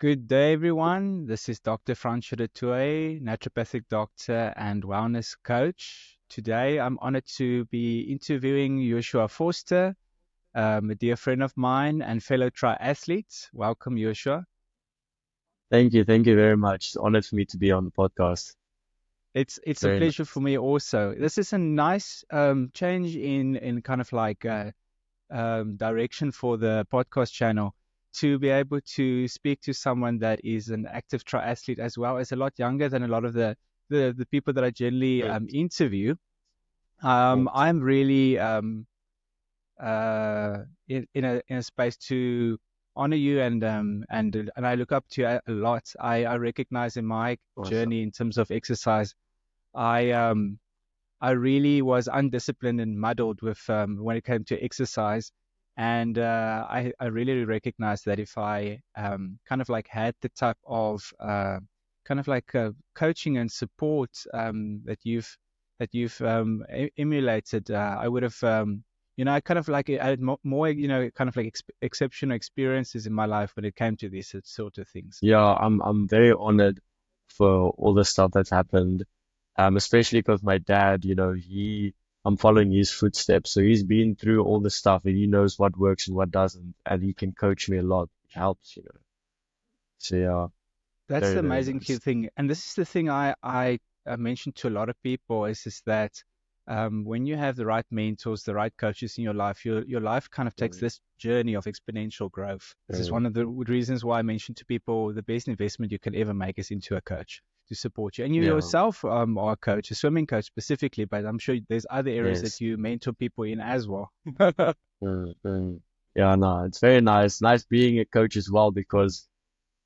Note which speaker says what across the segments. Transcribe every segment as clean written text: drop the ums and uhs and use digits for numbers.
Speaker 1: Good day, everyone. This is Dr. Francois du Toit, naturopathic doctor and wellness coach. Today, I'm honored to be interviewing Josua Vorster, a dear friend of mine and fellow triathlete. Welcome, Joshua.
Speaker 2: Thank you. Thank you very much. It's an honor for me to be on the podcast.
Speaker 1: It's a
Speaker 2: Very
Speaker 1: pleasure for
Speaker 2: nice.
Speaker 1: me also. This is a nice change in kind of like direction for the podcast channel to be able to speak to someone that is an active triathlete as well as a lot younger than a lot of the people that I generally
Speaker 2: Yes.
Speaker 1: interview.
Speaker 2: Yes.
Speaker 1: I'm really in a space to honor you and I look up to you a lot. I recognize in my
Speaker 2: Awesome.
Speaker 1: journey in terms of exercise, I I really was undisciplined and muddled with when it came to exercise. And I really recognized that if I kind of like had the type of kind of like coaching and support that you've emulated, I would have I kind of like I had more kind of like exceptional experiences in my life when it came to these sort of things.
Speaker 2: Yeah, I'm very honored for all the stuff that's happened. Especially because my dad, I'm following his footsteps. So he's been through all the stuff and he knows what works and what doesn't, and he can coach me a lot, which helps. So yeah,
Speaker 1: That's
Speaker 2: very,
Speaker 1: the
Speaker 2: very
Speaker 1: amazing key
Speaker 2: nice.
Speaker 1: thing. And this is the thing I mentioned to a lot of people is that when you have the right mentors, the right coaches in your life, your life kind of takes
Speaker 2: Mm,
Speaker 1: this journey of exponential growth. This is
Speaker 2: mm,
Speaker 1: one of the reasons why I mentioned to people the best investment you can ever make is into a coach to support you. And you
Speaker 2: yeah,
Speaker 1: yourself are a coach, a swimming coach specifically, but I'm sure there's other areas that
Speaker 2: yes.
Speaker 1: you mentor people in as well.
Speaker 2: Mm, mm. Yeah, no, it's very nice. Nice being a coach as well because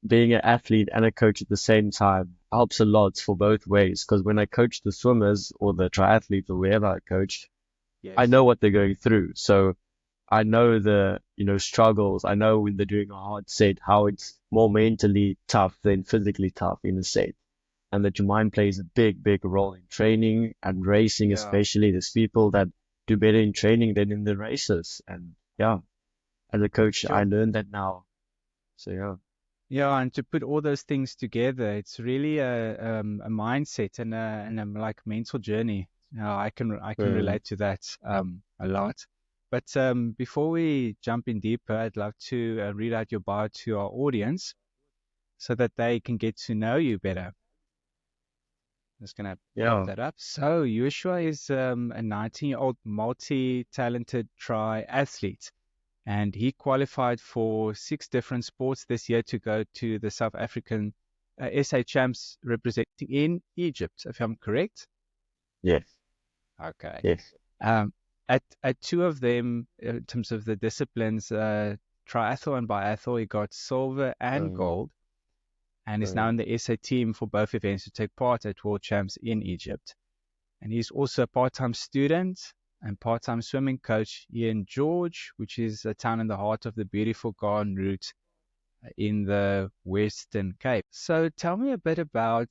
Speaker 2: being an athlete and a coach at the same time helps a lot for both ways. Because when I coach the swimmers or the triathletes or wherever I coach, I
Speaker 1: Yes.
Speaker 2: know what they're going through. So I know the struggles. I know when they're doing a hard set, how it's more mentally tough than physically tough in a set. And that your mind plays a big, big role in training and racing,
Speaker 1: Yeah.
Speaker 2: especially. There's people that do better in training than in the races. And yeah, as a coach, I
Speaker 1: Sure.
Speaker 2: learned that now. So yeah.
Speaker 1: Yeah, and to put all those things together, it's really a mindset and a like mental journey. I can
Speaker 2: Mm,
Speaker 1: relate to that a lot. But before we jump in deeper, I'd love to read out your bio to our audience so that they can get to know you better. Just gonna pop
Speaker 2: yeah.
Speaker 1: that up. So Joshua is a 19-year-old multi-talented triathlete and he qualified for 6 different sports this year to go to the South African SA Champs representing in Egypt, if I'm correct.
Speaker 2: Yes.
Speaker 1: Okay.
Speaker 2: Yes.
Speaker 1: Um, at two of them, in terms of the disciplines, triathlon and biathlon, he got silver and
Speaker 2: Mm,
Speaker 1: gold, and is now
Speaker 2: mm,
Speaker 1: in the SA team for both events to take part at World Champs in Egypt. And he's also a part-time student and part-time swimming coach here in George, which is a town in the heart of the beautiful Garden Route in the Western Cape. So tell me a bit about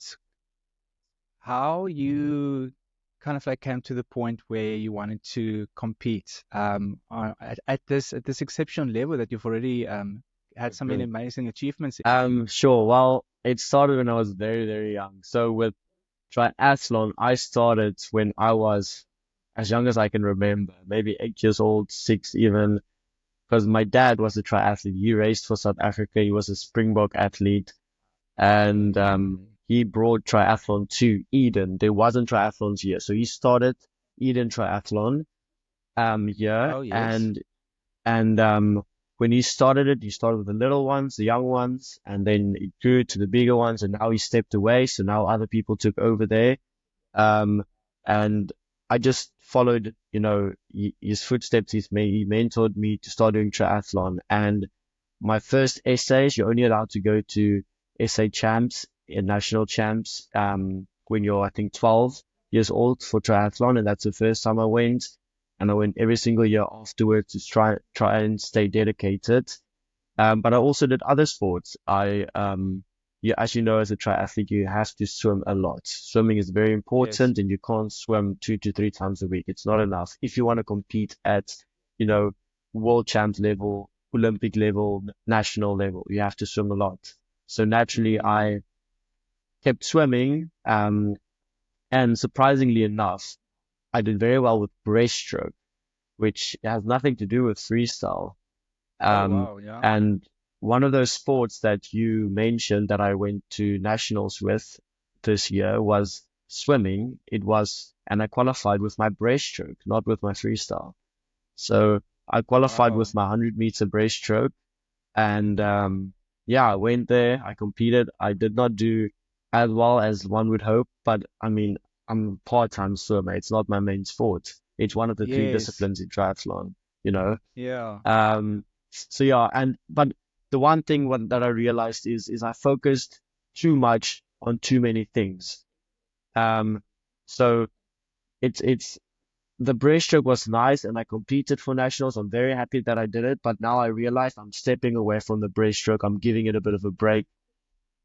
Speaker 1: how you kind of like came to the point where you wanted to compete at this exceptional level that you've already had some
Speaker 2: mm.
Speaker 1: amazing achievements in.
Speaker 2: Sure. Well, it started when I was very, very young. So with triathlon, I started when I was as young as I can remember, maybe 8 years old, six even, because my dad was a triathlete. He raced for South Africa. He was a Springbok athlete, and he brought triathlon to Eden. There wasn't triathlons here, so he started Eden Triathlon here,
Speaker 1: Oh, yes.
Speaker 2: and when he started it, he started with the little ones, the young ones, and then it grew to the bigger ones, and now he stepped away. So now other people took over there. Um, and I just followed, his footsteps. He mentored me to start doing triathlon. And my first essays, you're only allowed to go to essay champs and national champs, when you're, I think, 12 years old for triathlon. And that's the first time I went. And I went every single year afterwards to try and stay dedicated. But I also did other sports. As you know, as a triathlete, you have to swim a lot. Swimming is very
Speaker 1: Yes.
Speaker 2: important, and you can't swim 2 to 3 times a week. It's not enough. If you want to compete at, you know, world champs level, Olympic level, national level, you have to swim a lot. So naturally,
Speaker 1: Mm.
Speaker 2: I kept swimming. And surprisingly enough, I did very well with breaststroke, which has nothing to do with freestyle.
Speaker 1: Oh
Speaker 2: Um,
Speaker 1: wow, yeah.
Speaker 2: and one of those sports that you mentioned that I went to nationals with this year was swimming. And I qualified with my breaststroke, not with my freestyle. So I qualified with
Speaker 1: Wow.
Speaker 2: my 100-meter breaststroke. And yeah, I went there, I competed. I did not do as well as one would hope, but I mean, I'm a part-time swimmer. It's not my main sport. It's one of the three
Speaker 1: Yes.
Speaker 2: disciplines in triathlon, you know.
Speaker 1: Yeah.
Speaker 2: So yeah, but the one thing that I realized is I focused too much on too many things. Um, so it's the breaststroke was nice and I competed for nationals. I'm very happy that I did it, but now I realize I'm stepping away from the breaststroke. I'm giving it a bit of a break.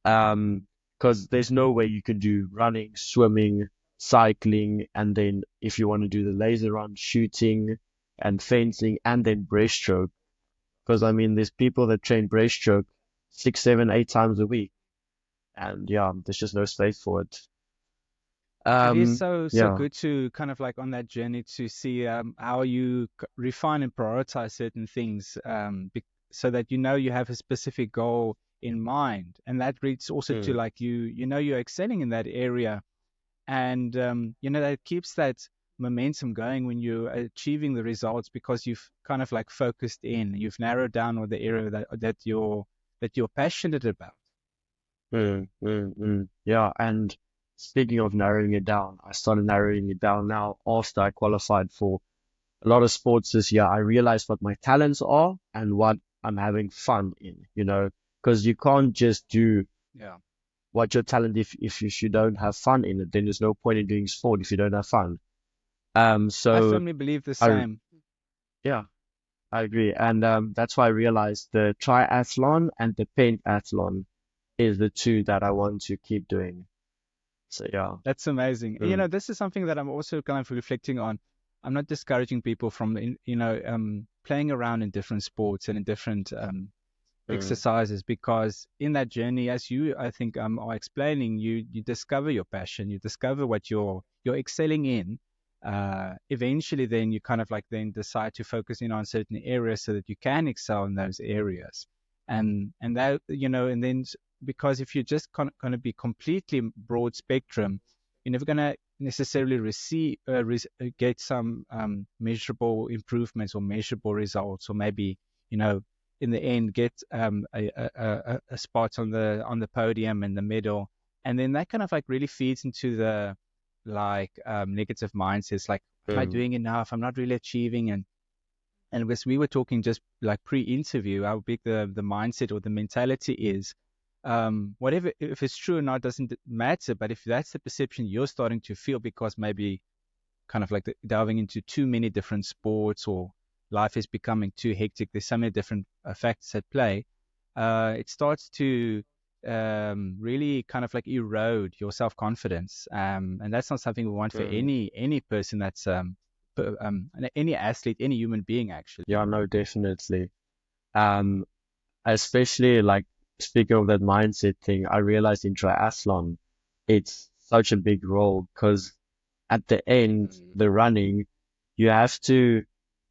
Speaker 2: Because there's no way you can do running, swimming, cycling, and then if you want to do the laser run, shooting and fencing, and then breaststroke. Because I mean, there's people that train breaststroke 6, 7, 8 times a week, and yeah, there's just no space for it.
Speaker 1: It is
Speaker 2: Um,
Speaker 1: so
Speaker 2: yeah.
Speaker 1: good to kind of like on that journey to see how you refine and prioritize certain things, so that you know you have a specific goal in mind, and that leads also to
Speaker 2: Mm,
Speaker 1: like you're excelling in that area, and that keeps that momentum going when you're achieving the results because you've kind of like focused in, you've narrowed down on the area that you're passionate about.
Speaker 2: yeah, and speaking of narrowing it down, I started narrowing it down now after I qualified for a lot of sports this year. I realized what my talents are and what I'm having fun in, because you can't just do
Speaker 1: Yeah,
Speaker 2: what your talent if you don't have fun in it, then there's no point in doing sport if you don't have fun.
Speaker 1: I
Speaker 2: So
Speaker 1: firmly believe the
Speaker 2: I
Speaker 1: same.
Speaker 2: yeah, I agree, and that's why I realized the triathlon and the pentathlon is the two that I want to keep doing. So yeah.
Speaker 1: That's amazing.
Speaker 2: Mm,
Speaker 1: This is something that I'm also kind of reflecting on. I'm not discouraging people from, playing around in different sports and in different
Speaker 2: mm,
Speaker 1: exercises, because in that journey, as you, I think, are explaining, you discover your passion, you discover what you're excelling in. Eventually, then you kind of like then decide to focus in on certain areas so that you can excel in those areas, and that and then because if you're just going to be completely broad spectrum, you're never going to necessarily get some measurable improvements or measurable results, or maybe you know in the end get a spot on the podium in the middle, and then that kind of like really feeds into the like negative mindsets, like am I
Speaker 2: mm,
Speaker 1: doing enough? I'm not really achieving, and as we were talking just like pre-interview, how big the mindset or the mentality is. Whatever, if it's true or not doesn't matter, but if that's the perception you're starting to feel because maybe kind of like delving into too many different sports, or life is becoming too hectic, there's so many different factors at play, it starts to really kind of like erode your self-confidence, and that's not something we want for
Speaker 2: mm.
Speaker 1: any person that's any athlete, any human being actually.
Speaker 2: Yeah, no, definitely. Um, Especially like speaking of that mindset thing, I realized in triathlon, it's such a big role because at the end,
Speaker 1: Mm.
Speaker 2: the running, you have to,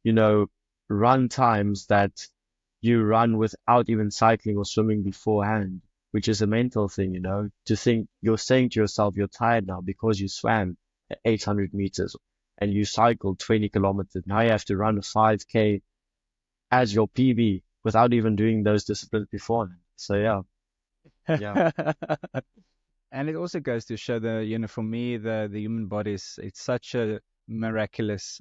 Speaker 2: you know, run times that you run without even cycling or swimming beforehand, which is a mental thing, to think you're saying to yourself, you're tired now because you swam at 800 meters and you cycled 20 kilometers. Now you have to run a 5K as your PB without even doing those disciplines beforehand. So yeah, yeah.
Speaker 1: And it also goes to show the, for me, the human body is, it's such a miraculous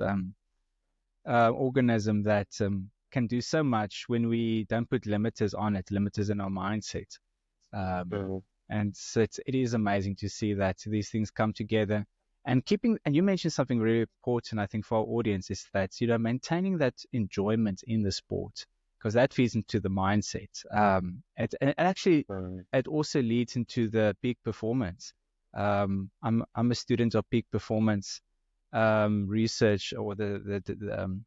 Speaker 1: organism that can do so much when we don't put limiters on it, limiters in our mindset. Um,
Speaker 2: Mm,
Speaker 1: and so it is amazing to see that these things come together. And you mentioned something really important, I think, for our audience, is that, maintaining that enjoyment in the sport, because that feeds into the mindset. And actually,
Speaker 2: mm,
Speaker 1: it also leads into the peak performance. I'm a student of peak performance research, or the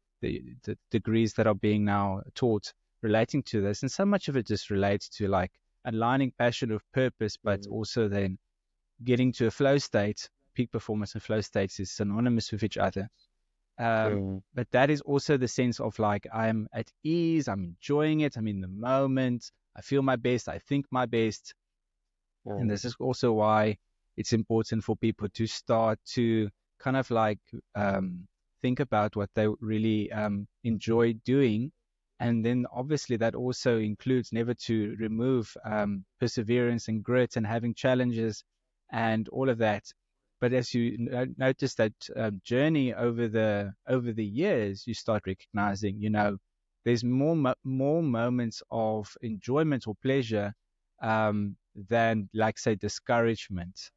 Speaker 1: degrees that are being now taught relating to this, and so much of it just relates to like aligning passion with purpose, but
Speaker 2: mm,
Speaker 1: also then getting to a flow state. Peak performance and flow states is synonymous with each other.
Speaker 2: mm,
Speaker 1: But that is also the sense of like I'm at ease, I'm enjoying it, I'm in the moment, I feel my best, I think my best. And
Speaker 2: mm,
Speaker 1: this is also why it's important for people to start to kind of like think about what they really enjoy doing. And then obviously that also includes never to remove perseverance and grit and having challenges and all of that. But as you notice that journey over the years, you start recognizing, there's more moments of enjoyment or pleasure than, like, say, discouragement.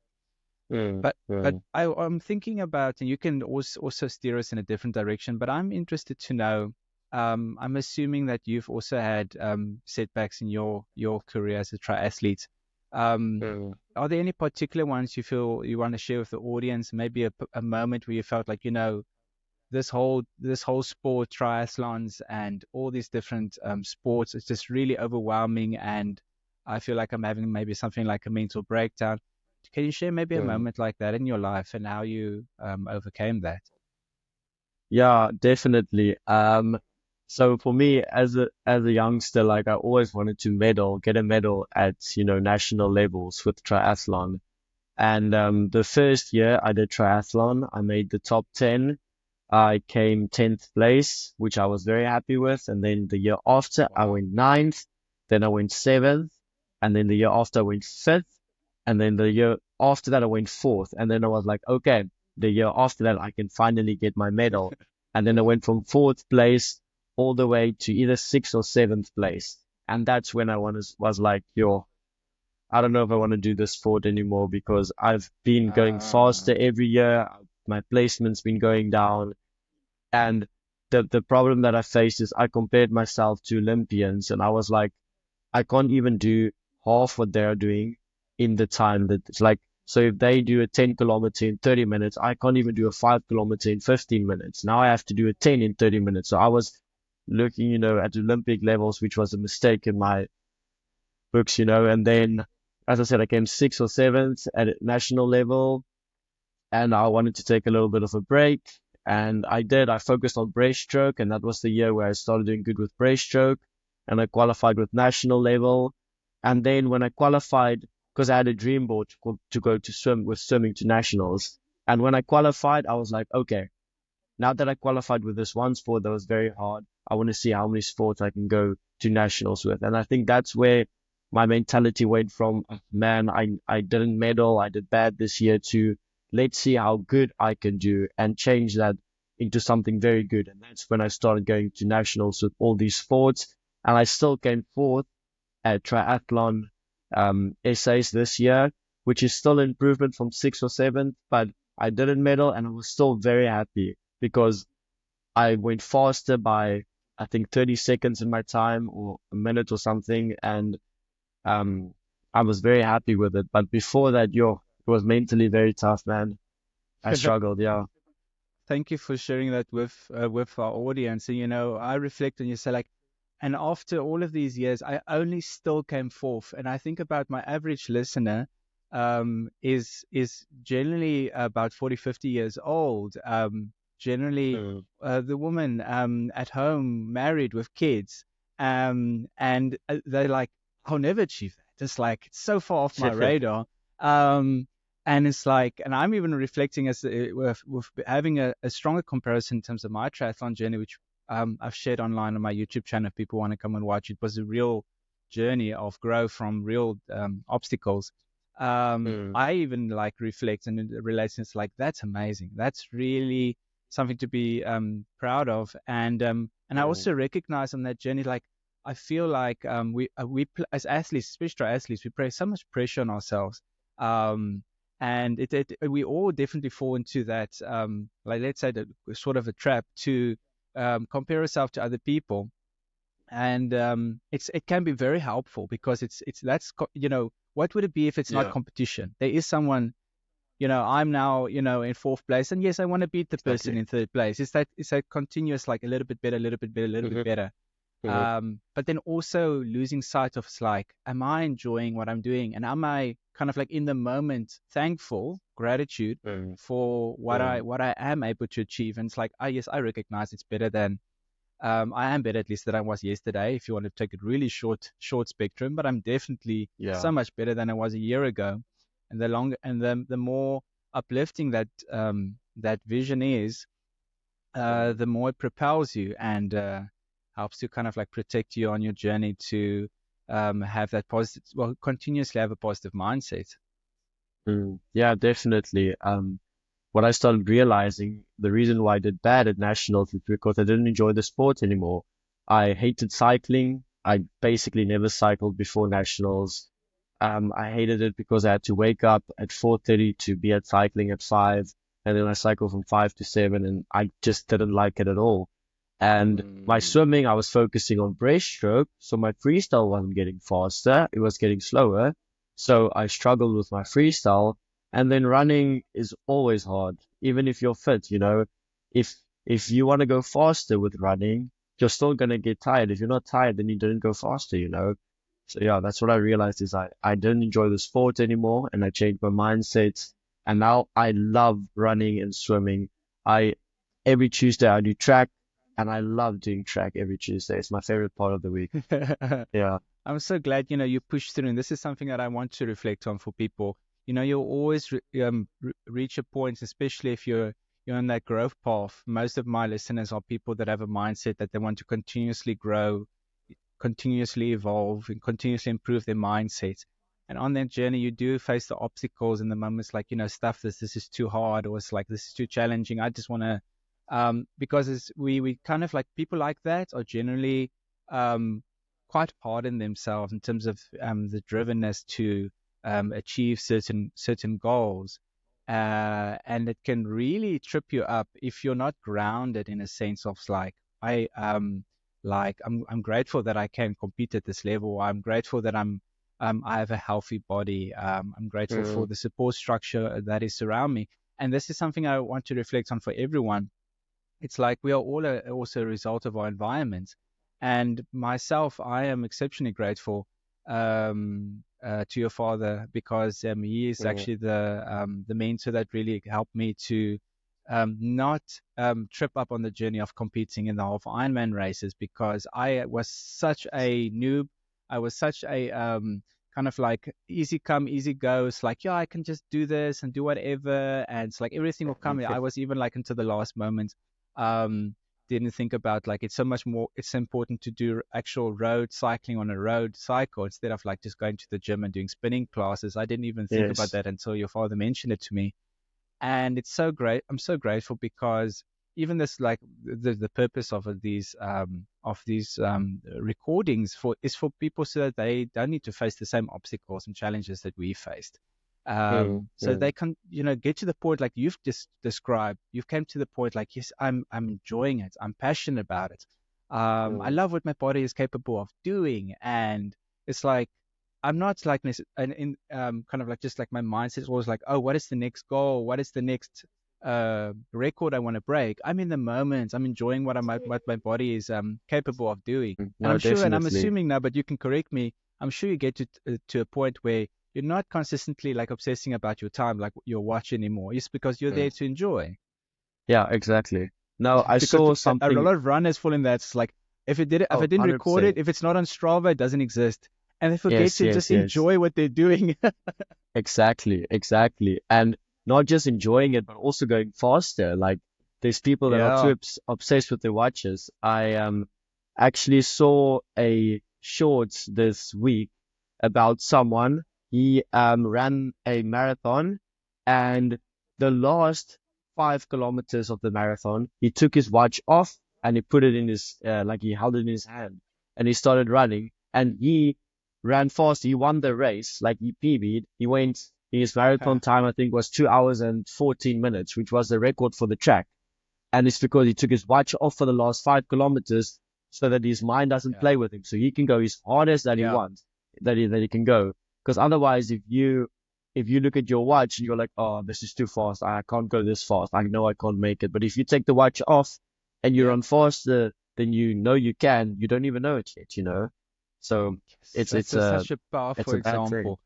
Speaker 2: mm,
Speaker 1: But
Speaker 2: mm,
Speaker 1: I'm thinking about, and you can also steer us in a different direction. But I'm interested to know. I'm assuming that you've also had setbacks in your career as a triathlete. Um,
Speaker 2: mm.
Speaker 1: are there any particular ones you feel you want to share with the audience? Maybe a moment where you felt like, this whole sport, triathlons and all these different sports, it's just really overwhelming, and I feel like I'm having maybe something like a mental breakdown. Can you share maybe a
Speaker 2: Mm.
Speaker 1: moment like that in your life and how you overcame that?
Speaker 2: Yeah, definitely. So for me as a youngster, like I always wanted to get a medal at, national levels with triathlon. And the first year I did triathlon, I made the top 10. I came 10th place, which I was very happy with. And then the year after, I
Speaker 1: Wow.
Speaker 2: went ninth. Then I went seventh. And then the year after, I went fifth. And then the year after that, I went fourth. And then I was like, okay, the year after that, I can finally get my medal. And then I went from fourth place all the way to either sixth or seventh place. And that's when was like, yo, I don't know if I want to do this sport anymore because I've been going
Speaker 1: Uh,
Speaker 2: faster every year. My placement's been going down. And the problem that I faced is I compared myself to Olympians and I was like, I can't even do half what they're doing in the time that it's like. So if they do a 10 kilometer in 30 minutes, I can't even do a 5 kilometer in 15 minutes. Now I have to do a 10 in 30 minutes. So I was looking, at Olympic levels, which was a mistake in my books, and then, as I said, I came sixth or seventh at a national level and I wanted to take a little bit of a break. And I did. I focused on breaststroke, and that was the year where I started doing good with breaststroke, and I qualified with national level. And then when I qualified, because I had a dream board to go to swimming to nationals, and when I qualified, I was like, okay, now that I qualified with this one sport that was very hard, I want to see how many sports I can go to nationals with. And I think that's where my mentality went from, "Oh, man, I didn't medal, I did bad this year," to let's see how good I can do and change that into something very good. And that's when I started going to nationals with all these sports. And I still came fourth at triathlon essays this year, which is still an improvement from sixth or seventh, but I didn't medal and I was still very happy because I went faster by, I think, 30 seconds in my time or a minute or something. And um, I was very happy with it. But before that, it was mentally very tough, man. I struggled, yeah.
Speaker 1: Thank you for sharing that with our audience. And I reflect and you say like, and after all of these years, I only still came fourth. And I think about my average listener is generally about 40, 50 years old. Generally,
Speaker 2: Mm,
Speaker 1: the woman at home, married with kids, and they're like, I'll never achieve that. It's like it's so far off my radar. Um, and it's like, and I'm even reflecting as with having a stronger comparison in terms of my triathlon journey, which I've shared online on my YouTube channel. If people want to come and watch, it was a real journey of growth from real obstacles.
Speaker 2: mm,
Speaker 1: I even like reflect and relations like that's amazing. That's really something to be proud of. And I
Speaker 2: mm,
Speaker 1: also recognize on that journey, like I feel like as athletes, especially athletes, we place so much pressure on ourselves. Um, and we all definitely fall into that, like let's say that sort of a trap to compare ourselves to other people, and it can be very helpful because what would it be if it's not
Speaker 2: yeah,
Speaker 1: competition? There is someone, I'm now in fourth place, and yes, I want to beat the person
Speaker 2: exactly.
Speaker 1: in third place. It's that continuous, like a little bit better, a little bit better, a little bit
Speaker 2: Hmm.
Speaker 1: better.
Speaker 2: Mm,
Speaker 1: But then also losing sight of, it's like, am I enjoying what I'm doing? And am I kind of like in the moment thankful, gratitude
Speaker 2: mm,
Speaker 1: for
Speaker 2: mm,
Speaker 1: what I am able to achieve? And it's like, oh yes, I recognize it's better than I am better at least than I was yesterday, if you want to take it really short spectrum, but I'm definitely
Speaker 2: yeah.
Speaker 1: so much better than I was a year ago. And the longer and the more uplifting that vision is,
Speaker 2: Mm.
Speaker 1: the more it propels you and helps to kind of like protect you on your journey to have that positive, well, continuously have a positive mindset.
Speaker 2: Yeah, definitely. What I started realizing, the reason why I did bad at nationals is because I didn't enjoy the sport anymore. I hated cycling. I basically never cycled before nationals. I hated it because I had to wake up at 4:30 to be at cycling at 5, and then I cycle from 5 to 7, and I just didn't like it at all. And my
Speaker 1: Mm.
Speaker 2: swimming, I was focusing on breaststroke, so my freestyle wasn't getting faster, it was getting slower. So I struggled with my freestyle. And then running is always hard, even if you're fit, you know. If if you want to go faster with running, you're still gonna get tired. If you're not tired, then you don't go faster, you know. So yeah, that's what I realized is I didn't enjoy the sport anymore, and I changed my mindset. And now I love running and swimming. I Every Tuesday I do track, and I love doing track every Tuesday. It's my favorite part of the week. Yeah.
Speaker 1: I'm so glad, you push through, and this is something that I want to reflect on for people. You'll always reach a point, especially if you're on that growth path. Most of my listeners are people that have a mindset that they want to continuously grow, continuously evolve, and continuously improve their mindset. And on that journey, you do face the obstacles and the moments like, stuff this is too hard, or it's like this is too challenging. I just want to, because we kind of like people like that are generally um, quite hard on themselves in terms of the drivenness to achieve certain goals. And it can really trip you up if you're not grounded in a sense of like, I'm grateful that I can compete at this level. I'm grateful that I have a healthy body. I'm grateful for
Speaker 2: Mm,
Speaker 1: the support structure that is surround me. And this is something I want to reflect on for everyone. It's like we are all also a result of our environment. And myself, I am exceptionally grateful to your father, because he is
Speaker 2: mm,
Speaker 1: actually the mentor that really helped me to not trip up on the journey of competing in the half Ironman races, because I was such a noob. I was such a kind of like easy come, easy go. It's like, yeah, I can just do this and do whatever. And it's like everything will come. I was even like into the last moment um, didn't think about like it's so much more, it's important to do actual road cycling on a road cycle instead of like just going to the gym and doing spinning classes. I didn't even think about
Speaker 2: yes.
Speaker 1: that until your father mentioned it to me. And it's so great. I'm so grateful because even this like the purpose of these recordings for is for people so that they don't need to face the same obstacles and challenges that we faced.
Speaker 2: Mm,
Speaker 1: So
Speaker 2: mm,
Speaker 1: they can, get to the point like you've just described. You've came to the point like, yes, I'm enjoying it. I'm passionate about it. I
Speaker 2: mm,
Speaker 1: love what my body is capable of doing, and it's like I'm not like in kind of like just like my mindset is always like, oh, what is the next goal? What is the next record I want to break? I'm in the moment. I'm enjoying what my body is capable of doing.
Speaker 2: mm.
Speaker 1: And
Speaker 2: No,
Speaker 1: I'm sure, and I'm
Speaker 2: definitely.
Speaker 1: assuming now, but you can correct me. I'm sure you get to a point where you're not consistently like obsessing about your time, like your watch anymore. It's because you're
Speaker 2: Mm.
Speaker 1: there to enjoy.
Speaker 2: Yeah, exactly. No, I
Speaker 1: Because
Speaker 2: saw
Speaker 1: a
Speaker 2: something.
Speaker 1: lot of runners fall in that. It's like if I
Speaker 2: Oh,
Speaker 1: didn't record
Speaker 2: 100%.
Speaker 1: it, if it's not on Strava, it doesn't exist, and they forget
Speaker 2: Yes,
Speaker 1: to just
Speaker 2: yes, yes.
Speaker 1: enjoy what they're doing.
Speaker 2: Exactly, exactly. And not just enjoying it, but also going faster. Like there's people that are too
Speaker 1: Yeah.
Speaker 2: obsessed with their watches. I actually saw a shorts this week about someone. He ran a marathon, and the last 5 kilometers of the marathon, he took his watch off and he put it in his like he held it in his hand, and he started running, and he ran fast. He won the race, like he PB'd. He went, his marathon time, I think, was 2 hours and 14 minutes, which was the record for the track. And it's because he took his watch off for the last 5 kilometers so that his mind doesn't
Speaker 1: Yeah.
Speaker 2: play with him. So he can go his hardest that he
Speaker 1: Yeah.
Speaker 2: wants, that he can go. Because otherwise, if you look at your watch and you're like, oh, this is too fast. I can't go this fast. I know I can't make it. But if you take the watch off and you
Speaker 1: Yeah.
Speaker 2: run faster then you know you can. You don't even know it yet, you know. So
Speaker 1: Yes,
Speaker 2: it's
Speaker 1: that's
Speaker 2: it's a
Speaker 1: such a powerful
Speaker 2: it's a bad thing.
Speaker 1: example.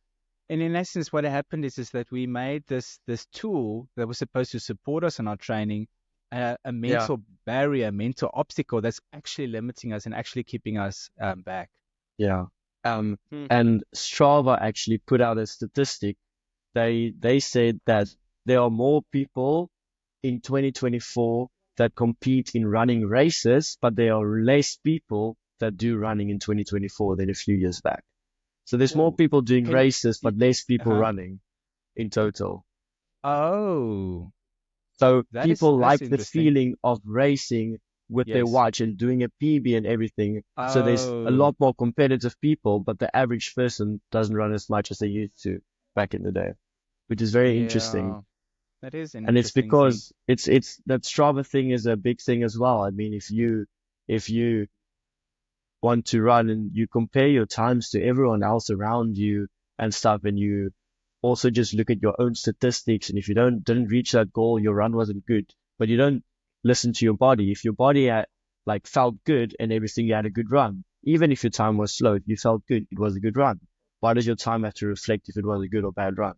Speaker 1: And in essence, what happened is that we made this tool that was supposed to support us in our training a
Speaker 2: Yeah,
Speaker 1: mental barrier, mental obstacle that's actually limiting us and actually keeping us back.
Speaker 2: yeah. Um,
Speaker 1: Hmm.
Speaker 2: and Strava actually put out a statistic. They said that there are more people in 2024 that compete in running races, but there are less people that do running in 2024 than a few years back. So there's more
Speaker 1: Oh,
Speaker 2: people doing
Speaker 1: can
Speaker 2: races,
Speaker 1: y-
Speaker 2: but less people
Speaker 1: uh-huh.
Speaker 2: running in total.
Speaker 1: Oh,
Speaker 2: So people
Speaker 1: that's
Speaker 2: like the
Speaker 1: interesting.
Speaker 2: feeling of racing with their
Speaker 1: Yes.
Speaker 2: watch and doing a PB and everything. So there's a
Speaker 1: Oh,
Speaker 2: lot more competitive people, but the average person doesn't run as much as they used to back in the day, which is very interesting.
Speaker 1: yeah. That is an
Speaker 2: And it's
Speaker 1: interesting thing.
Speaker 2: because it's that Strava thing is a big thing as well. I mean, if you want to run and you compare your times to everyone else around you and stuff, and you also just look at your own statistics, and if you didn't reach that goal, your run wasn't good. But you don't listen to your body. If your body like felt good and everything, you had a good run. Even if your time was slow, if you felt good, it was a good run. Why does your time have to reflect if it was a good or bad run?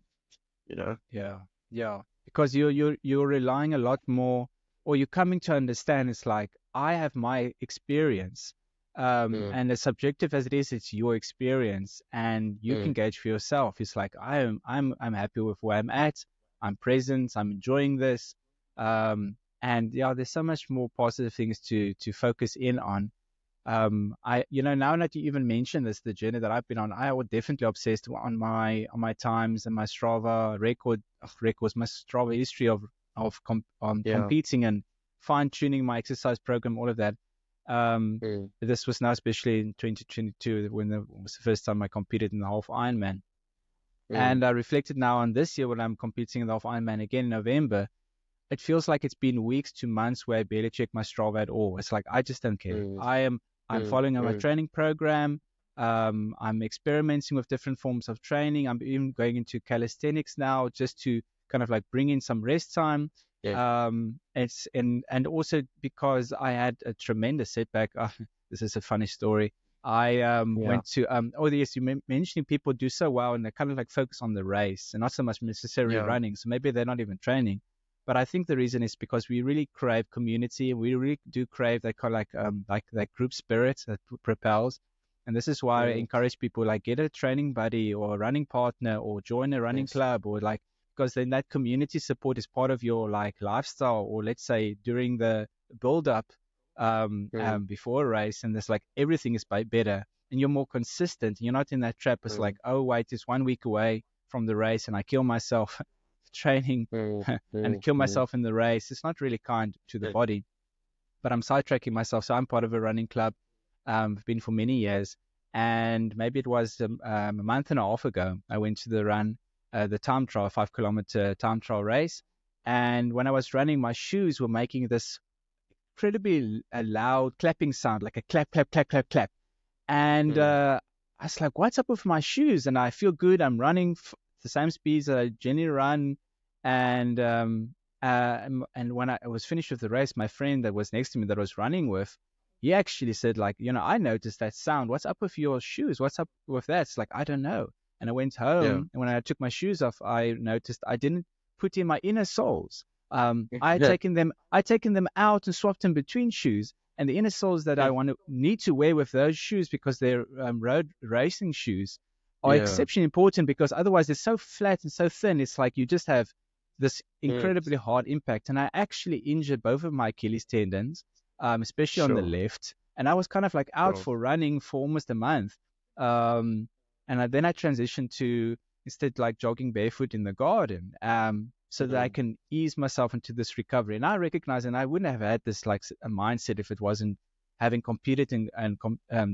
Speaker 2: You know?
Speaker 1: Yeah, yeah. Because you're relying a lot more, or you're coming to understand it's like I have my experience,
Speaker 2: Mm,
Speaker 1: and as subjective as it is, it's your experience, and you can
Speaker 2: mm,
Speaker 1: gauge for yourself. It's like I'm happy with where I'm at. I'm present. I'm enjoying this, and yeah, there's so much more positive things to focus in on. Now that you even mentioned this, the journey that I've been on, I was definitely obsessed on my times and my Strava records, my Strava history on
Speaker 2: yeah.
Speaker 1: competing and fine tuning my exercise program, all of that. Um,
Speaker 2: Mm,
Speaker 1: this was now especially in 2022 when it was the first time I competed in the half Ironman,
Speaker 2: mm,
Speaker 1: and I reflected now on this year when I'm competing in the half Ironman again in November. It feels like it's been weeks to months where I barely check my Strava at all. It's like I just don't care.
Speaker 2: mm,
Speaker 1: I'm
Speaker 2: mm,
Speaker 1: following my
Speaker 2: mm.
Speaker 1: training program. I'm experimenting with different forms of training. I'm even going into calisthenics now just to kind of like bring in some rest time.
Speaker 2: Yeah,
Speaker 1: It's and also because I had a tremendous setback. This is a funny story. I
Speaker 2: yeah,
Speaker 1: went to yes, you mentioning people do so well and they kind of like focus on the race and not so much necessarily
Speaker 2: yeah.
Speaker 1: running. So maybe they're not even training, but I think the reason is because we really crave community and we really do crave that kind of like that group spirit that propels. And this is why I
Speaker 2: Mm,
Speaker 1: encourage people like get a training buddy or a running partner or join a running
Speaker 2: yes.
Speaker 1: club or like because then that community support is part of your like lifestyle or let's say during the build up
Speaker 2: Mm,
Speaker 1: before a race and there's like everything is better and you're more consistent and you're not in that trap. It's like,
Speaker 2: mm,
Speaker 1: oh wait, it's 1 week away from the race and I kill myself training
Speaker 2: mm,
Speaker 1: and
Speaker 2: mm,
Speaker 1: kill
Speaker 2: mm.
Speaker 1: myself in the race. It's not really kind to the
Speaker 2: Yeah,
Speaker 1: body, but I'm sidetracking myself. So I'm part of a running club. I've been for many years. And maybe it was a month and a half ago, I went to the run, the time trial, 5 kilometer time trial race. And when I was running, my shoes were making this incredibly loud clapping sound, like a clap, clap, clap, clap, clap. And
Speaker 2: mm,
Speaker 1: I was like, what's up with my shoes? And I feel good. I'm running the same speeds that I generally run. And and when I was finished with the race, my friend that was next to me that I was running with, he actually said, like, I noticed that sound. What's up with your shoes? What's up with that? It's like, I don't know. And I went
Speaker 2: yeah.
Speaker 1: home, and when I took my shoes off, I noticed I didn't put in my inner soles. I had taken them out and swapped them between shoes and the inner soles that I need to wear with those shoes because they're road racing shoes are
Speaker 2: Yeah.
Speaker 1: exceptionally important because otherwise they're so flat and so thin. It's like you just have this
Speaker 2: Mm,
Speaker 1: incredibly hard impact. And I actually injured both of my Achilles tendons, especially on the
Speaker 2: sure,
Speaker 1: left. And I was kind of like out
Speaker 2: sure.
Speaker 1: for running for almost a month. Um, then I transitioned to instead like jogging barefoot in the garden. So that I
Speaker 2: Mm,
Speaker 1: can ease myself into this recovery. And I recognize, and I wouldn't have had this like a mindset if it wasn't having competed in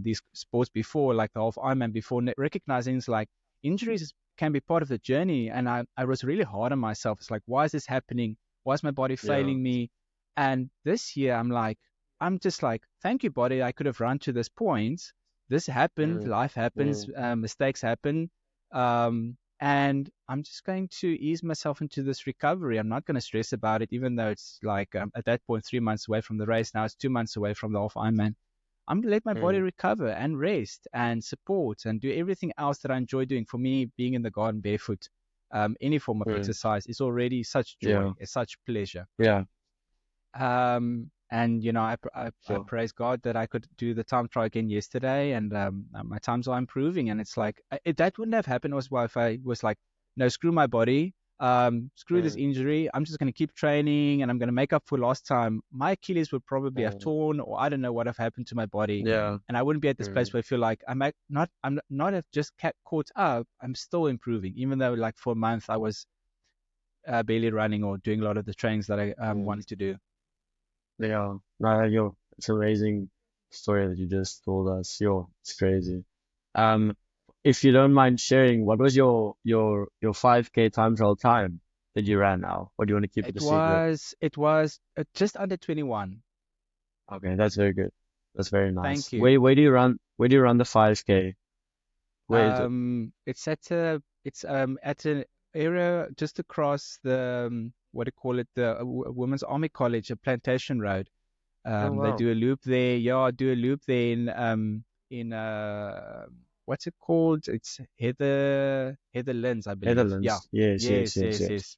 Speaker 1: these sports before, like the half Ironman before, recognizing it's like injuries can be part of the journey. And I was really hard on myself. It's like, why is this happening? Why is my body
Speaker 2: yeah.
Speaker 1: failing me? And this year, I'm just like, thank you, body. I could have run to this point. This happened.
Speaker 2: Mm,
Speaker 1: Life happens.
Speaker 2: mm,
Speaker 1: Mistakes happen. Um, and I'm just going to ease myself into this recovery. I'm not going to stress about it, even though it's like at that point 3 months away from the race. Now it's 2 months away from the half Ironman. I'm going to let my body
Speaker 2: Mm,
Speaker 1: recover and rest and support and do everything else that I enjoy doing. For me, being in the garden barefoot, any form of
Speaker 2: mm,
Speaker 1: exercise is already such
Speaker 2: yeah,
Speaker 1: joy, it's such pleasure.
Speaker 2: yeah,
Speaker 1: And I
Speaker 2: sure.
Speaker 1: praise God that I could do the time trial again yesterday, and my times are improving. And it's like that wouldn't have happened as well if I was like, no, screw my body, screw this
Speaker 2: Mm,
Speaker 1: injury. I'm just going to keep training, and I'm going to make up for lost time. My Achilles would probably have
Speaker 2: mm,
Speaker 1: torn, or I don't know what have happened to my body,
Speaker 2: yeah,
Speaker 1: and I wouldn't be at this place
Speaker 2: mm,
Speaker 1: where I feel like I'm not have just caught up. I'm still improving, even though like for a month I was barely running or doing a lot of the trainings that I
Speaker 2: mm,
Speaker 1: wanted to do.
Speaker 2: yeah. No, it's amazing story that you just told us. It's crazy. Um, if you don't mind sharing, what was your 5K time trial time that you ran now? Or do you want to keep it a secret?
Speaker 1: It was just under 21.
Speaker 2: Okay, that's very good. That's very nice.
Speaker 1: Thank you.
Speaker 2: Where do you run the 5K? Where is it?
Speaker 1: It's at an area just across the what do you call it, the Women's Army College, a Plantation Road.
Speaker 2: Oh
Speaker 1: They
Speaker 2: wow.
Speaker 1: do a loop there. Yeah, I do a loop there in what's it called? It's Heather Lynn's, I believe. Yeah.
Speaker 2: Netherlands. Yes, yes,
Speaker 1: Yes,
Speaker 2: yes,
Speaker 1: yes,
Speaker 2: yes.
Speaker 1: yes.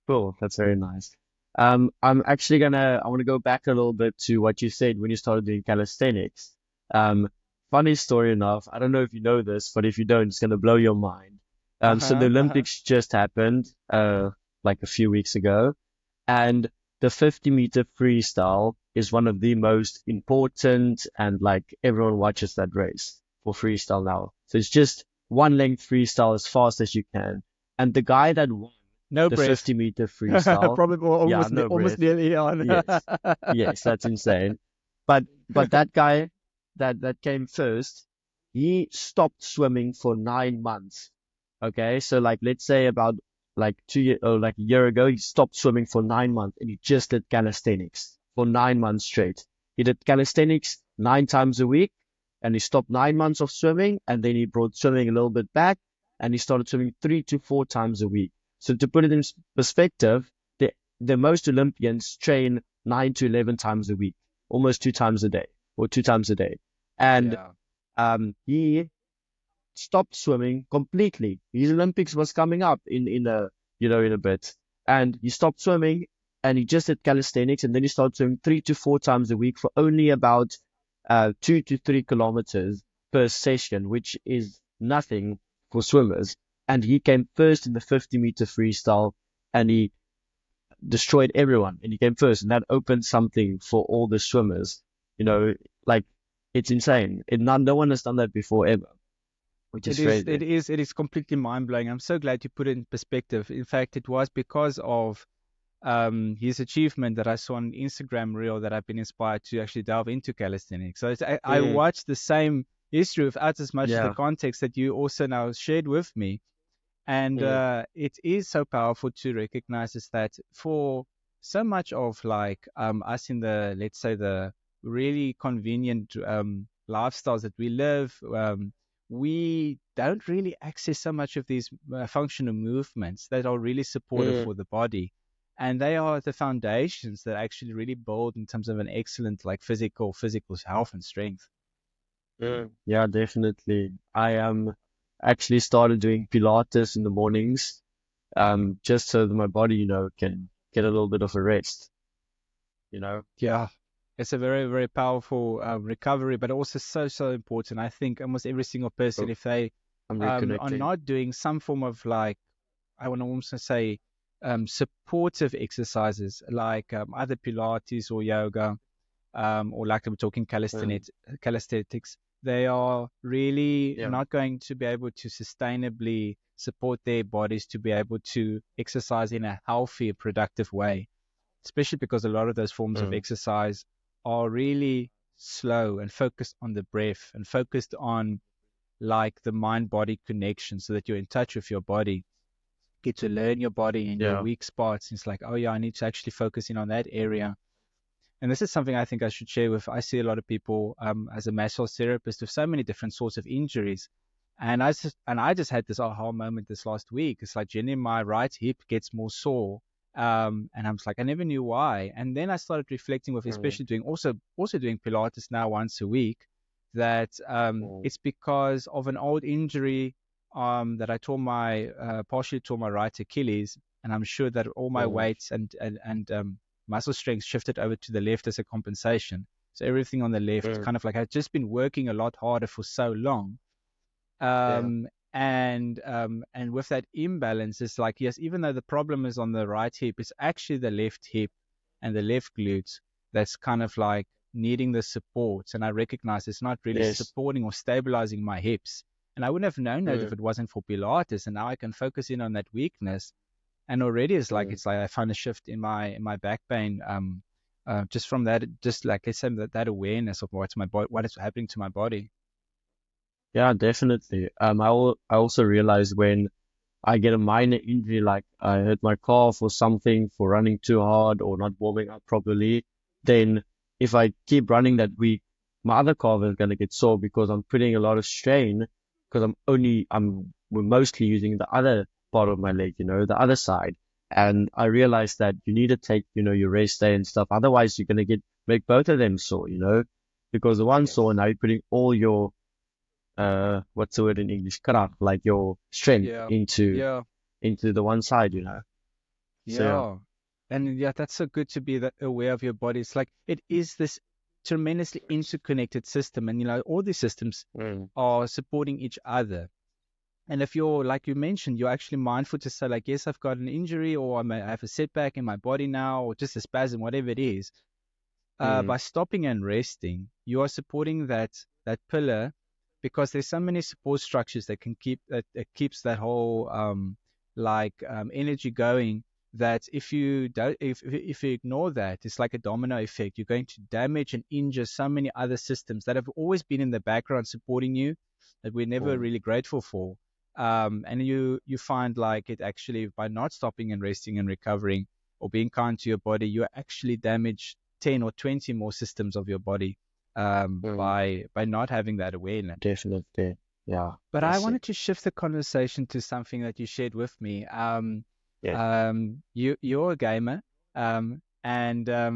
Speaker 2: Cool. That's very nice. I want to go back a little bit to what you said when you started doing calisthenics. Um, funny story enough, I don't know if you know this, but if you don't, it's going to blow your mind. So the
Speaker 1: Uh-huh, uh-huh.
Speaker 2: Olympics just happened, like a few weeks ago, and the 50-meter freestyle is one of the most important, and like everyone watches that race for freestyle now. So it's just one length freestyle as fast as you can. And the guy that won
Speaker 1: No
Speaker 2: the
Speaker 1: breath.
Speaker 2: 50-meter freestyle.
Speaker 1: Probably
Speaker 2: Yeah, no
Speaker 1: almost
Speaker 2: breath.
Speaker 1: nearly on.
Speaker 2: Yes. Yes, that's insane. But that guy that came first, he stopped swimming for 9 months. Okay, so like let's say about like 2 year or like a year ago, he stopped swimming for 9 months and he just did calisthenics for 9 months straight. He did calisthenics 9 times a week and he stopped 9 months of swimming and then he brought swimming a little bit back and he started swimming 3 to 4 times a week. So to put it in perspective, the most Olympians train 9 to 11 times a week, almost 2 times a day or 2 times a day. And
Speaker 1: Yeah.
Speaker 2: he stopped swimming completely. His Olympics was coming up in a bit, and he stopped swimming and he just did calisthenics, and then he started swimming 3 to 4 times a week for only about 2 to 3 kilometers per session, which is nothing for swimmers. And he came first in the 50-meter freestyle, and he destroyed everyone, and he came first, and that opened something for all the swimmers. You know, like it's insane. No one has done that before ever, which is crazy.
Speaker 1: It is completely mind blowing. I'm so glad you put it in perspective. In fact, it was because of his achievement that I saw on Instagram reel that I've been inspired to actually delve into calisthenics. So I
Speaker 2: Mm,
Speaker 1: watched the same history without as much of the
Speaker 2: yeah.
Speaker 1: context that you also now shared with me. And
Speaker 2: Mm,
Speaker 1: it is so powerful to recognize is that for so much of like us in the, let's say, the really convenient lifestyles that we live, we don't really access so much of these functional movements that are really supportive
Speaker 2: mm,
Speaker 1: for the body. And they are the foundations that actually really build in terms of an excellent like physical health and strength.
Speaker 2: mm. Yeah, definitely. I actually started doing Pilates in the mornings, just so that my body, can get a little bit of a rest, you know.
Speaker 1: Yeah, it's a very, very powerful recovery, but also so important. I think almost every single person,
Speaker 2: So
Speaker 1: if they
Speaker 2: I'm
Speaker 1: are
Speaker 2: reconnecting.
Speaker 1: not doing some form of like, I want to almost say, supportive exercises like either Pilates or yoga, or like I'm talking
Speaker 2: Mm,
Speaker 1: calisthenics, they are really
Speaker 2: yeah.
Speaker 1: not going to be able to sustainably support their bodies to be able to exercise in a healthy, productive way, especially because a lot of those forms of
Speaker 2: Mm,
Speaker 1: exercise are really slow and focused on the breath and focused on like the mind body connection so that you're in touch with your body, get to learn your body and your
Speaker 2: yeah.
Speaker 1: weak spots. It's like, oh yeah, I need to actually focus in on that area. And this is something I think I should share with. I see a lot of people as a massage therapist with so many different sorts of injuries. And I just had this aha moment this last week. It's like generally my right hip gets more sore. And I'm just like, I never knew why. And then I started reflecting with,
Speaker 2: Mm,
Speaker 1: especially doing also doing Pilates now once a week, that
Speaker 2: mm,
Speaker 1: it's because of an old injury that I partially tore my right Achilles, and I'm sure that all my
Speaker 2: mm,
Speaker 1: weights and muscle strength shifted over to the left as a compensation. So everything on the left
Speaker 2: mm,
Speaker 1: kind of like I'd just been working a lot harder for so long.
Speaker 2: yeah,
Speaker 1: And with that imbalance, it's like, yes, even though the problem is on the right hip, it's actually the left hip and the left glute that's kind of like needing the support. And I recognize it's not really
Speaker 2: yes,
Speaker 1: supporting or stabilizing my hips. And I wouldn't have known that if
Speaker 2: mm,
Speaker 1: it wasn't for Pilates. And now I can focus in on that weakness. And already
Speaker 2: mm.
Speaker 1: it's like I found a shift in my back pain. Just from that, just like I said, that awareness of what's my body, what is happening to my body.
Speaker 2: Yeah, definitely. I also realized when I get a minor injury, like I hurt my calf or something for running too hard or not warming up properly, then if I keep running that week, my other calf is gonna get sore because I'm putting a lot of strain because we're mostly using the other part of my leg, the other side. And I realized that you need to take, your rest day and stuff. Otherwise, you're gonna make both of them sore, because the one sore now you're putting all your what's the word in English? Kraft, like your strength
Speaker 1: Yeah,
Speaker 2: into
Speaker 1: yeah.
Speaker 2: the one side. So yeah.
Speaker 1: Yeah. And yeah, that's so good to be that aware of your body. It's like it is this tremendously interconnected system. And all these systems
Speaker 2: Mm,
Speaker 1: are supporting each other. And if you're, like you mentioned, you're actually mindful to say, like, yes, I've got an injury, or I have a setback in my body now, or just a spasm, whatever it is.
Speaker 2: mm,
Speaker 1: By stopping and resting, you are supporting that pillar, because there's so many support structures that can that keeps that whole energy going. That if you don't, if you ignore that, it's like a domino effect. You're going to damage and injure so many other systems that have always been in the background supporting you, that we're never
Speaker 2: mm,
Speaker 1: really grateful for. And you find like it actually, by not stopping and resting and recovering or being kind to your body, you actually damage 10 or 20 more systems of your body,
Speaker 2: mm,
Speaker 1: by not having that awareness.
Speaker 2: definitely. Yeah,
Speaker 1: But I
Speaker 2: that's it.
Speaker 1: wanted to shift the conversation to something that you shared with me.
Speaker 2: Yes,
Speaker 1: You're a gamer, and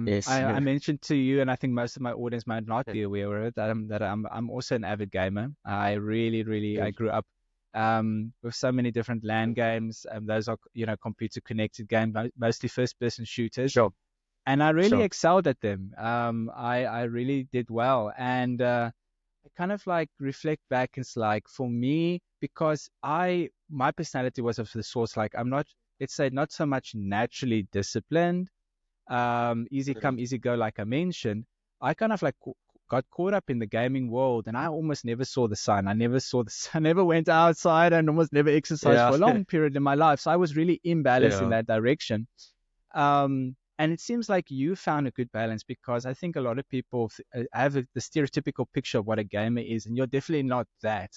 Speaker 2: yes,
Speaker 1: I mentioned to you, and I think most of my audience might not
Speaker 2: yes,
Speaker 1: be aware of it, that I'm also an avid gamer. I really, really, I
Speaker 2: yes.
Speaker 1: grew up with so many different LAN games. Those are, computer connected games, mostly first person shooters,
Speaker 2: Sure,
Speaker 1: and I really
Speaker 2: sure.
Speaker 1: excelled at them. I really did well, and I kind of like reflect back. It's like for me, because my personality was of the source, like I'm not, let's say, not so much naturally disciplined, easy
Speaker 2: Mm,
Speaker 1: come, easy go, like I mentioned. I kind of like got caught up in the gaming world, and I almost never saw the sun. I never saw the sun. I never went outside, and almost never exercised
Speaker 2: yeah,
Speaker 1: for a long period in my life. So I was really imbalanced in
Speaker 2: yeah,
Speaker 1: that direction. And it seems like you found a good balance, because I think a lot of people have the stereotypical picture of what a gamer is, and you're definitely not that.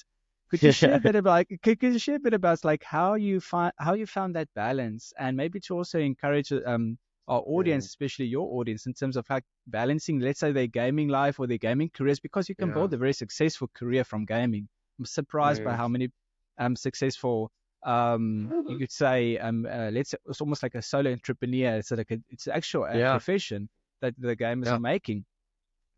Speaker 1: Could you share a
Speaker 2: yeah,
Speaker 1: bit about could you share a bit about like how you found that balance, and maybe to also encourage our audience,
Speaker 2: mm,
Speaker 1: especially your audience, in terms of like balancing, let's say, their gaming life or their gaming careers, because you can
Speaker 2: yeah,
Speaker 1: build a very successful career from gaming. I'm surprised by
Speaker 2: mm,
Speaker 1: how many successful, you could say, let's say it's almost like a solo entrepreneur. It's like it's actual
Speaker 2: yeah,
Speaker 1: profession that the gamers are
Speaker 2: yeah.
Speaker 1: making.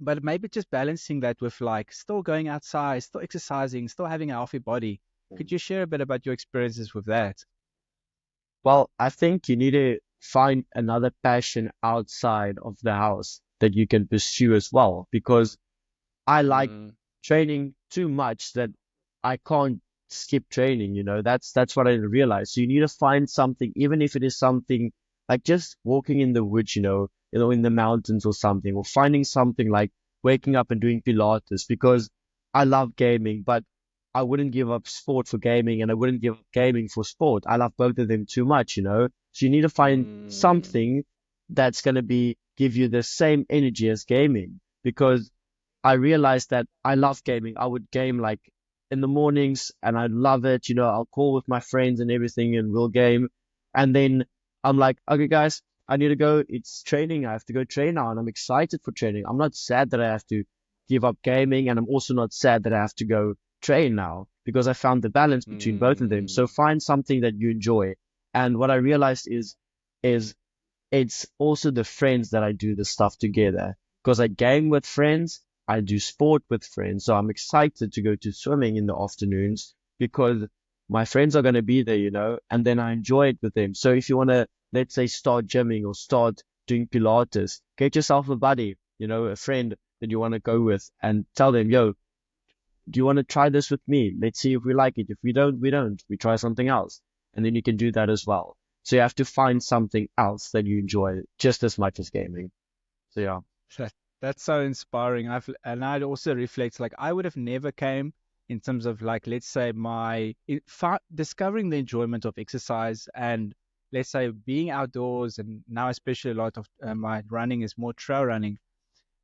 Speaker 1: But maybe just balancing that with like still going outside, still exercising, still having a healthy body. Could
Speaker 2: Mm.
Speaker 1: you share a bit about your experiences with that?
Speaker 2: Well, I think you need to find another passion outside of the house that you can pursue as well, because I like
Speaker 1: Mm,
Speaker 2: training too much that I can't skip training. That's what I realized. So you need to find something, even if it is something like just walking in the woods, in the mountains or something, or finding something like waking up and doing Pilates, because I love gaming, but I wouldn't give up sport for gaming and I wouldn't give up gaming for sport. I love both of them too much. So you need to find
Speaker 1: mm,
Speaker 2: something that's going to give you the same energy as gaming, because I realized that I love gaming. I would game like in the mornings and I love it. I'll call with my friends and everything and we'll game. And then I'm like, okay, guys, I need to go. It's training. I have to go train now. And I'm excited for training. I'm not sad that I have to give up gaming. And I'm also not sad that I have to go train now because I found the balance between both of them. So
Speaker 1: Mm,
Speaker 2: find something that you enjoy. And what I realized is it's also the friends that I do the stuff together because I game with friends. I do sport with friends. So I'm excited to go to swimming in the afternoons because my friends are going to be there, and then I enjoy it with them. So if you want to, let's say, start gymming or start doing Pilates, get yourself a buddy, a friend that you want to go with and tell them, yo, do you want to try this with me? Let's see if we like it. If we don't, we don't. We try something else. And then you can do that as well. So you have to find something else that you enjoy just as much as gaming. So yeah.
Speaker 1: that, that's so inspiring. And I'd also reflect like I would have never came in terms of like let's say discovering the enjoyment of exercise and let's say being outdoors and now especially a lot of my running is more trail running.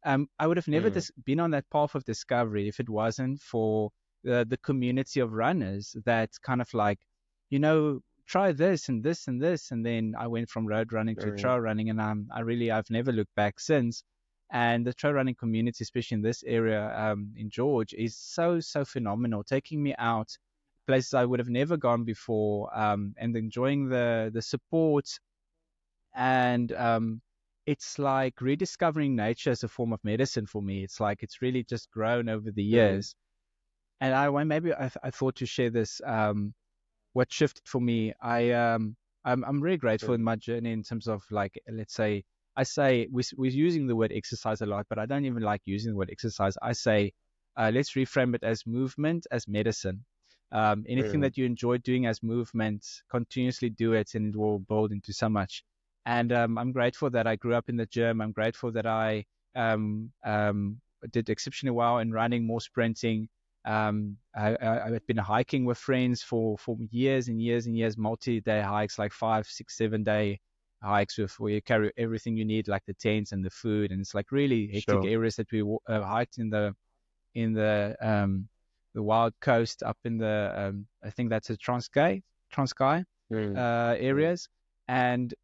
Speaker 1: I would have never
Speaker 2: Mm,
Speaker 1: been on that path of discovery if it wasn't for the community of runners that kind of like, try this and this and this. And then I went from road running to
Speaker 2: mm,
Speaker 1: trail running, and I've never looked back since. And the trail running community, especially in this area in George, is so, so phenomenal, taking me out places I would have never gone before and enjoying the support and it's like rediscovering nature as a form of medicine for me. It's like it's really just grown over the
Speaker 2: mm,
Speaker 1: years. And I thought to share this. What shifted for me, I'm really grateful
Speaker 2: mm,
Speaker 1: in my journey in terms of like let's say I say we're using the word exercise a lot, but I don't even like using the word exercise. I say let's reframe it as movement as medicine. Anything
Speaker 2: mm,
Speaker 1: that you enjoy doing as movement, continuously do it, and it will build into so much. And I'm grateful that I grew up in the gym. I'm grateful that I um, um, did exceptionally well in running, more sprinting. I've been hiking with friends for years and years and years, multi-day hikes, like 5, 6, 7 day hikes where you carry everything you need, like the tents and the food, and it's like really hectic
Speaker 2: sure.
Speaker 1: areas that we hiked in the wild coast up in the I think that's a Transkei
Speaker 2: Mm, mm,
Speaker 1: areas. And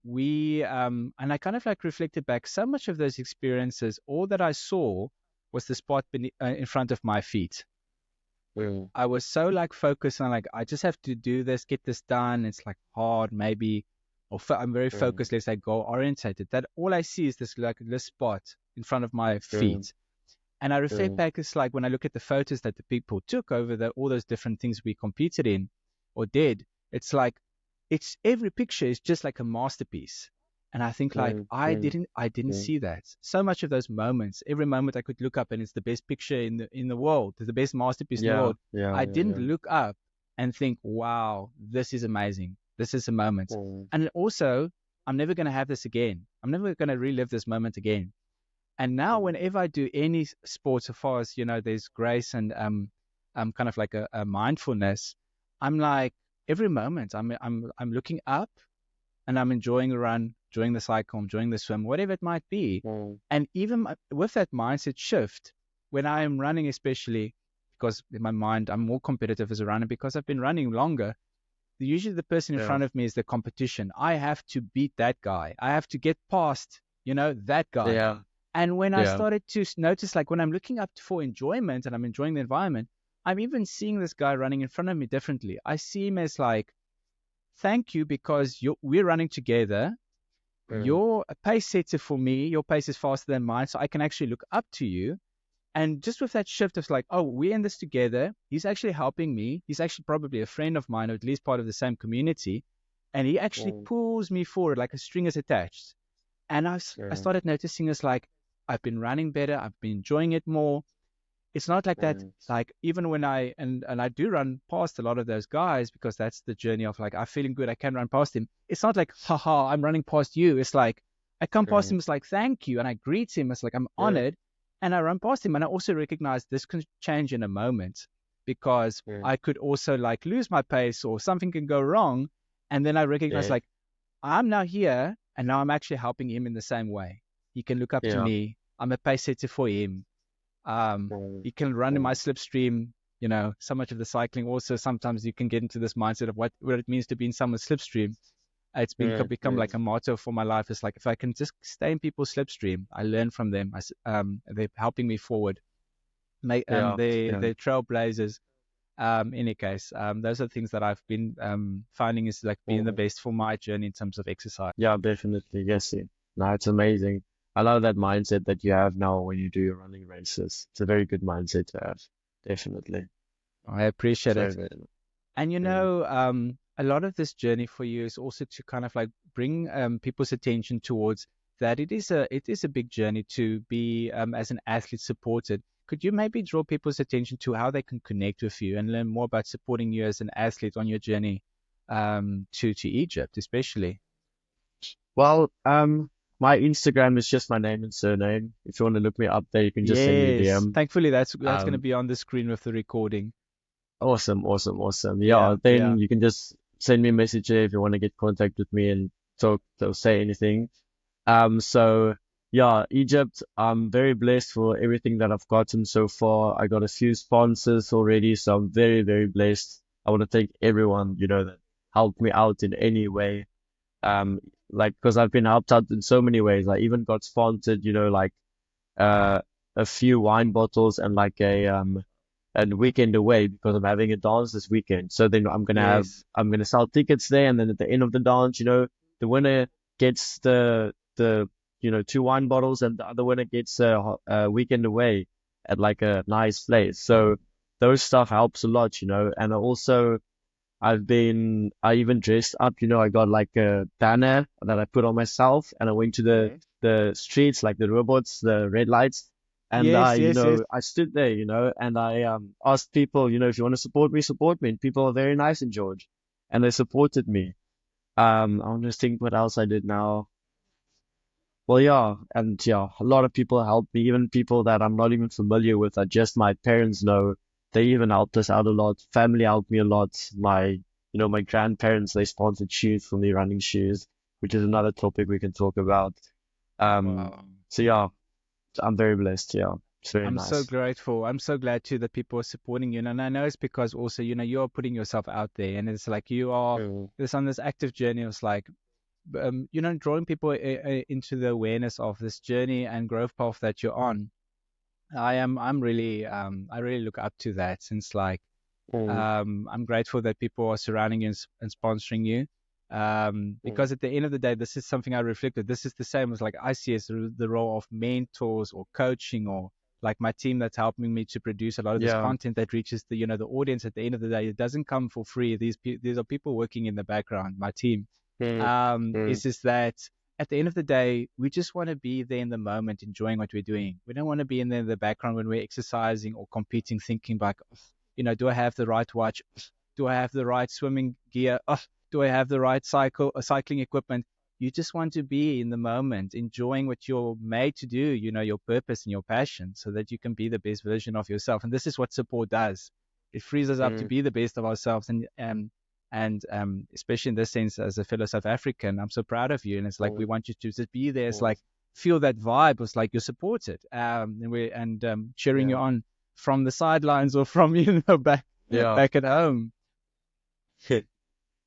Speaker 1: we and I kind of like reflected back so much of those experiences. All that I saw was the spot in front of my feet.
Speaker 2: mm,
Speaker 1: I was so like focused on like I just have to do this, get this done. It's like hard, maybe, or I'm very
Speaker 2: mm,
Speaker 1: focused. Let's say goal orientated. That all I see is this spot in front of my
Speaker 2: mm,
Speaker 1: feet. And I reflect
Speaker 2: mm,
Speaker 1: back, it's like when I look at the photos that the people took over all those different things we competed in or did, it's like it's every picture is just like a masterpiece. And I think like
Speaker 2: mm, mm,
Speaker 1: I didn't
Speaker 2: mm.
Speaker 1: see that. So much of those moments, every moment I could look up and it's the best picture in the world, the best masterpiece in the
Speaker 2: Yeah,
Speaker 1: world.
Speaker 2: yeah,
Speaker 1: I
Speaker 2: yeah,
Speaker 1: didn't
Speaker 2: yeah.
Speaker 1: look up and think, wow, this is amazing. This is a moment.
Speaker 2: Mm,
Speaker 1: And also, I'm never going to have this again. I'm never going to relive this moment again. And now,
Speaker 2: mm,
Speaker 1: whenever I do any sport, so far as there's grace and kind of like a mindfulness. I'm like every moment I'm looking up and I'm enjoying the run, enjoying the cycle, enjoying the swim, whatever it might be.
Speaker 2: mm,
Speaker 1: And even with that mindset shift, when I am running, especially because in my mind I'm more competitive as a runner because I've been running longer. Usually, the person in
Speaker 2: yeah,
Speaker 1: front of me is the competition. I have to beat that guy. I have to get past, that guy.
Speaker 2: yeah,
Speaker 1: And when I
Speaker 2: yeah.
Speaker 1: started to notice, like when I'm looking up for enjoyment and I'm enjoying the environment, I'm even seeing this guy running in front of me differently. I see him as like, thank you because we're running together.
Speaker 2: Mm,
Speaker 1: You're a pace setter for me. Your pace is faster than mine. So I can actually look up to you. And just with that shift of like, oh, we're in this together. He's actually helping me. He's actually probably a friend of mine or at least part of the same community. And he actually
Speaker 2: mm,
Speaker 1: pulls me forward like a string is attached. And I
Speaker 2: mm,
Speaker 1: started noticing this like, I've been running better. I've been enjoying it more. It's not like that.
Speaker 2: mm,
Speaker 1: Like even when and I do run past a lot of those guys because that's the journey of like I'm feeling good. I can run past him. It's not like haha, I'm running past you. It's like I come past
Speaker 2: mm.
Speaker 1: him. It's like thank you, and I greet him. It's like I'm
Speaker 2: Yeah,
Speaker 1: honored, and I run past him. And I also recognize this can change in a moment because
Speaker 2: mm,
Speaker 1: I could also like lose my pace or something can go wrong, and then I recognize
Speaker 2: yeah,
Speaker 1: like I'm now here and now I'm actually helping him in the same way. He can look up to
Speaker 2: yeah.
Speaker 1: me. I'm a pace setter for him.
Speaker 2: Mm,
Speaker 1: You can run in my
Speaker 2: mm,
Speaker 1: slipstream. So much of the cycling. Also, sometimes you can get into this mindset of what it means to be in someone's slipstream. It's
Speaker 2: mm,
Speaker 1: become
Speaker 2: mm,
Speaker 1: like a motto for my life. It's like if I can just stay in people's slipstream, I learn from them. They're helping me forward. make
Speaker 2: Yeah, yeah,
Speaker 1: the trailblazers. In any case, those are things that I've been finding is like being the
Speaker 2: mm,
Speaker 1: best for my journey in terms of exercise.
Speaker 2: yeah, definitely. Yes, yeah. No, it's amazing. I love that mindset that you have now when you do your running races. It's a very good mindset to have. Definitely.
Speaker 1: I appreciate
Speaker 2: Very,
Speaker 1: it.
Speaker 2: very.
Speaker 1: And
Speaker 2: Mm.
Speaker 1: a lot of this journey for you is also to kind of like bring people's attention towards that it is a big journey to be as an athlete supported. Could you maybe draw people's attention to how they can connect with you and learn more about supporting you as an athlete on your journey to Egypt, especially?
Speaker 2: Well, my Instagram is just my name and surname. If you want to look me up there, you can just send me a
Speaker 1: Yes.
Speaker 2: DM.
Speaker 1: Thankfully, that's going to
Speaker 2: Um,
Speaker 1: be on the screen with the recording.
Speaker 2: awesome, awesome, awesome. Yeah,
Speaker 1: Yeah,
Speaker 2: then
Speaker 1: yeah.
Speaker 2: you can just send me a message there if you want to get contact with me and talk or say anything. So yeah, Egypt, I'm very blessed for everything that I've gotten so far. I got a few sponsors already, so I'm very, very blessed. I want to thank everyone, that helped me out in any way. Um, like, because I've been helped out in so many ways. I even got sponsored, like uh, a few wine bottles and like a weekend away because I'm having a dance this weekend. So then
Speaker 1: Yes.
Speaker 2: I'm gonna sell tickets there, and then at the end of the dance, the winner gets the two wine bottles, and the other winner gets a weekend away at like a nice place. So those stuff helps a lot, and also I even dressed up, I got like a banner that I put on myself and I went to
Speaker 1: Yes.
Speaker 2: the streets, like the robots, the red lights. And
Speaker 1: Yes, yes, yes.
Speaker 2: I stood there, and I asked people, if you want to support me, support me. And people are very nice in George and they supported me. I want to think what else I did now. Well, yeah, and yeah, a lot of people helped me, even people that I'm not even familiar with, that just my parents know. They even helped us out a lot. Family helped me a lot. My grandparents, they sponsored shoes for me, running shoes, which is another topic we can talk about. Um,
Speaker 1: Wow.
Speaker 2: so yeah, I'm very blessed. Yeah, it's very
Speaker 1: I'm so
Speaker 2: nice.
Speaker 1: grateful. I'm so glad too that people are supporting you. And I know it's because also, you're putting yourself out there and it's like you are
Speaker 2: Mm,
Speaker 1: this on this active journey of like, drawing people into the awareness of this journey and growth path that you're on. I really look up to that since like,
Speaker 2: mm,
Speaker 1: I'm grateful that people are surrounding you and sponsoring you.
Speaker 2: mm.
Speaker 1: Because at the end of the day, this is something I reflected. This is the same as like I see as the role of mentors or coaching or like my team that's helping me to produce a lot of this
Speaker 2: Yeah.
Speaker 1: content that reaches the audience at the end of the day. It doesn't come for free. These are people working in the background, my team.
Speaker 2: Mm, mm.
Speaker 1: Is just that at the end of the day, we just want to be there in the moment, enjoying what we're doing. We don't want to be in the background when we're exercising or competing, thinking like, do I have the right watch? Do I have the right swimming gear? Do I have the right cycling equipment? You just want to be in the moment, enjoying what you're made to do, your purpose and your passion, so that you can be the best version of yourself. And this is what support does. It frees us up to
Speaker 2: Mm.
Speaker 1: be the best of ourselves. And especially in this sense, as a fellow South African, I'm so proud of you. And it's like we
Speaker 2: Mm.
Speaker 1: want you to just be there. It's
Speaker 2: Mm.
Speaker 1: like feel that vibe. It's like you're supported, and cheering you
Speaker 2: Yeah.
Speaker 1: on from the sidelines or from back
Speaker 2: Yeah.
Speaker 1: back at home.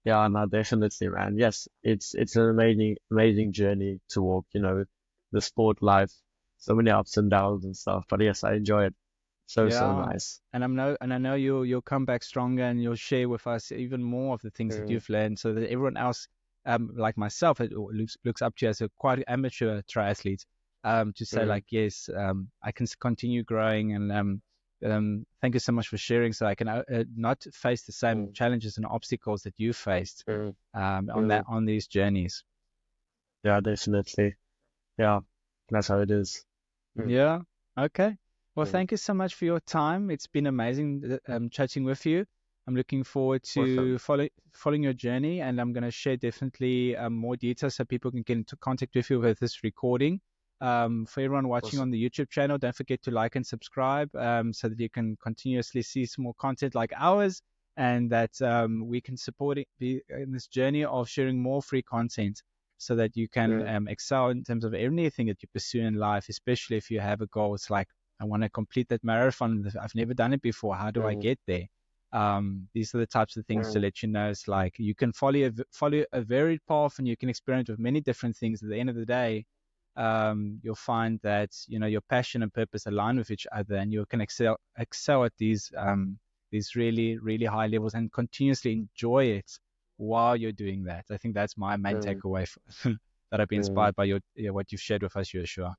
Speaker 2: Yeah, no, definitely, man. Yes, it's an amazing, amazing journey to walk, the sport life, so many ups and downs and stuff. But yes, I enjoy it. So, so
Speaker 1: Yeah,
Speaker 2: nice.
Speaker 1: and I know you'll come back stronger and you'll share with us even more of the things that
Speaker 2: Mm,
Speaker 1: you've learned, so that everyone else, like myself, looks up to you as a quite amateur triathlete, to say
Speaker 2: mm,
Speaker 1: like, yes, I can continue growing, and thank you so much for sharing, so I can not face the same
Speaker 2: mm,
Speaker 1: challenges and obstacles that you faced,
Speaker 2: mm,
Speaker 1: on
Speaker 2: mm.
Speaker 1: on these journeys.
Speaker 2: Yeah, definitely. Yeah, that's how it is. Mm,
Speaker 1: Yeah. Okay. Well,
Speaker 2: mm.
Speaker 1: thank you so much for your time. It's been amazing chatting with you. I'm looking forward
Speaker 2: Awesome.
Speaker 1: to following your journey, and I'm going to share definitely more details so people can get into contact with you with this recording. For everyone watching on
Speaker 2: Awesome.
Speaker 1: the YouTube channel, don't forget to like and subscribe, so that you can continuously see some more content like ours, and that we can be in this journey of sharing more free content so that you can
Speaker 2: Mm,
Speaker 1: excel in terms of anything that you pursue in life, especially if you have a goal. It's like, I want to complete that marathon. I've never done it before. How do I
Speaker 2: mm,
Speaker 1: get there? These are the types of things to
Speaker 2: mm,
Speaker 1: let you know. It's like you can follow a varied path and you can experiment with many different things. At the end of the day, you'll find that your passion and purpose align with each other, and you can excel at these really really high levels and continuously enjoy it while you're doing that. I think that's my main
Speaker 2: Mm,
Speaker 1: takeaway that I've been
Speaker 2: mm.
Speaker 1: inspired by what you've shared with us, Joshua.